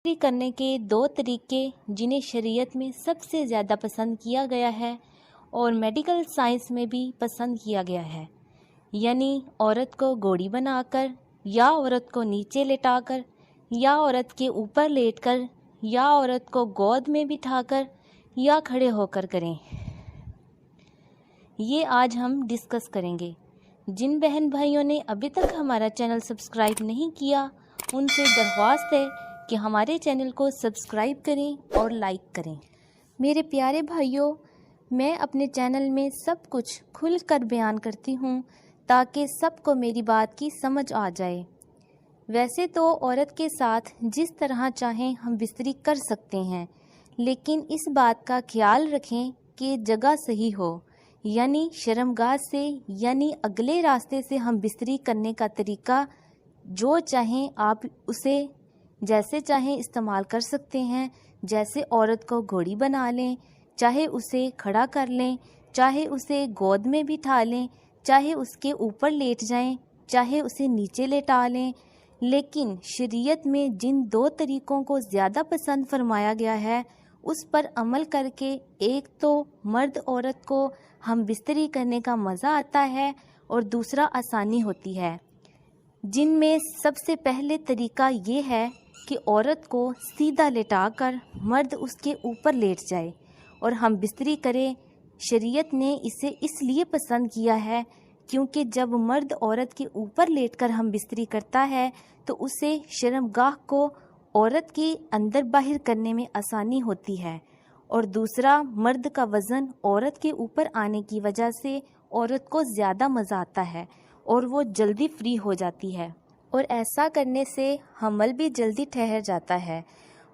बिक्री करने के दो तरीके जिन्हें शरीयत में सबसे ज़्यादा पसंद किया गया है और मेडिकल साइंस में भी पसंद किया गया है, यानी औरत को घोड़ी बनाकर या औरत को नीचे लेटाकर या औरत के ऊपर लेटकर या औरत को गोद में बिठाकर या खड़े होकर करें। ये आज हम डिस्कस करेंगे। जिन बहन भाइयों ने अभी तक हमारा चैनल सब्सक्राइब नहीं किया, उनसे दरख्वास्त है कि हमारे चैनल को सब्सक्राइब करें और लाइक करें। मेरे प्यारे भाइयों, मैं अपने चैनल में सब कुछ खुल कर बयान करती हूँ ताकि सबको मेरी बात की समझ आ जाए। वैसे तो औरत के साथ जिस तरह चाहें हम बिस्तरी कर सकते हैं, लेकिन इस बात का ख्याल रखें कि जगह सही हो, यानी शर्मगाह से यानी अगले रास्ते से हम बिस्तरी करने का तरीका जो चाहें आप उसे जैसे चाहें इस्तेमाल कर सकते हैं। जैसे औरत को घोड़ी बना लें, चाहे उसे खड़ा कर लें, चाहे उसे गोद में बिठा लें, चाहे उसके ऊपर लेट जाएं, चाहे उसे नीचे लेटा लें। लेकिन शरीयत में जिन दो तरीक़ों को ज़्यादा पसंद फरमाया गया है, उस पर अमल करके एक तो मर्द औरत को हम बिस्तरी करने का मज़ा आता है और दूसरा आसानी होती है। जिनमें सबसे पहले तरीका ये है कि औरत को सीधा लेटाकर मर्द उसके ऊपर लेट जाए और हम बिस्तरी करें। शरीयत ने इसे इसलिए पसंद किया है क्योंकि जब मर्द औरत के ऊपर लेटकर हम बिस्तरी करता है तो उसे शर्मगाह को औरत के अंदर बाहर करने में आसानी होती है, और दूसरा मर्द का वज़न औरत के ऊपर आने की वजह से औरत को ज़्यादा मज़ा आता है और वो जल्दी फ्री हो जाती है, और ऐसा करने से हमल भी जल्दी ठहर जाता है।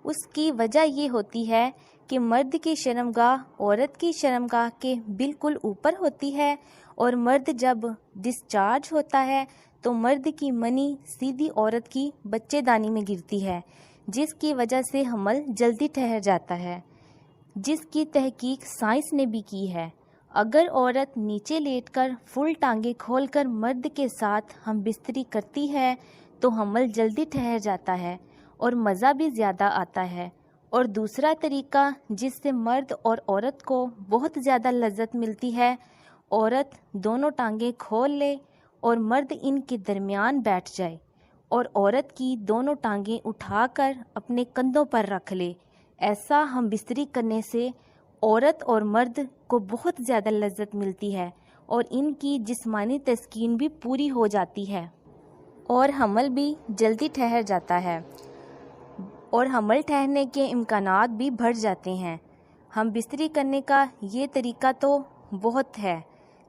उसकी वजह ये होती है कि मर्द की शर्मगाह औरत की शर्मगाह के बिल्कुल ऊपर होती है, और मर्द जब डिस्चार्ज होता है तो मर्द की मनी सीधी औरत की बच्चेदानी में गिरती है, जिसकी वजह से हमल जल्दी ठहर जाता है, जिसकी तहकीक साइंस ने भी की है। अगर औरत नीचे लेटकर फुल टांगे खोलकर मर्द के साथ हम बिस्तरी करती है तो हमल जल्दी ठहर जाता है और मज़ा भी ज़्यादा आता है। और दूसरा तरीका जिससे मर्द और औरत को बहुत ज़्यादा लज्जत मिलती है, औरत दोनों टांगे खोल ले और मर्द इनके दरमियान बैठ जाए और औरत की दोनों टांगें उठाकर अपने कंधों पर रख ले। ऐसा हम बिस्तरी करने से औरत और मर्द को बहुत ज़्यादा लज्जत मिलती है और इनकी जिस्मानी तस्कीन भी पूरी हो जाती है और हमल भी जल्दी ठहर जाता है, और हमल ठहरने के इम्कानात भी बढ़ जाते हैं। हम बिस्तरी करने का ये तरीका तो बहुत है,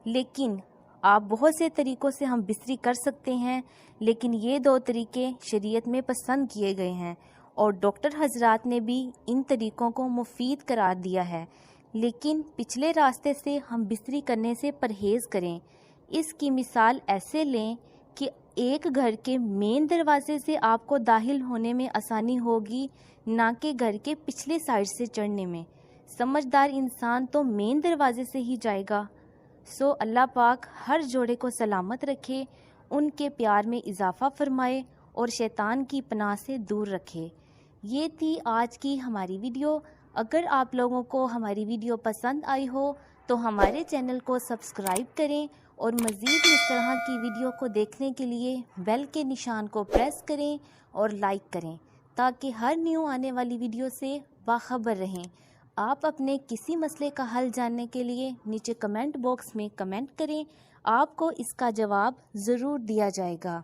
लेकिन आप बहुत से तरीक़ों से हम बिस्तरी कर सकते हैं, लेकिन ये दो तरीके शरीयत में पसंद किए गए हैं और डॉक्टर हजरात ने भी इन तरीक़ों को मुफीद करार दिया है। लेकिन पिछले रास्ते से हम बिस्तरी करने से परहेज़ करें। इसकी मिसाल ऐसे लें कि एक घर के मेन दरवाजे से आपको दाखिल होने में आसानी होगी, ना कि घर के पिछले साइड से चढ़ने में। समझदार इंसान तो मेन दरवाजे से ही जाएगा। सो अल्लाह पाक हर जोड़े को सलामत रखे, उनके प्यार में इजाफ़ा फरमाए और शैतान की पनाह से दूर रखे। ये थी आज की हमारी वीडियो। अगर आप लोगों को हमारी वीडियो पसंद आई हो तो हमारे चैनल को सब्सक्राइब करें और मज़ीद इस तरह की वीडियो को देखने के लिए बेल के निशान को प्रेस करें और लाइक करें, ताकि हर न्यू आने वाली वीडियो से बाखबर रहें। आप अपने किसी मसले का हल जानने के लिए नीचे कमेंट बॉक्स में कमेंट करें, आपको इसका जवाब ज़रूर दिया जाएगा।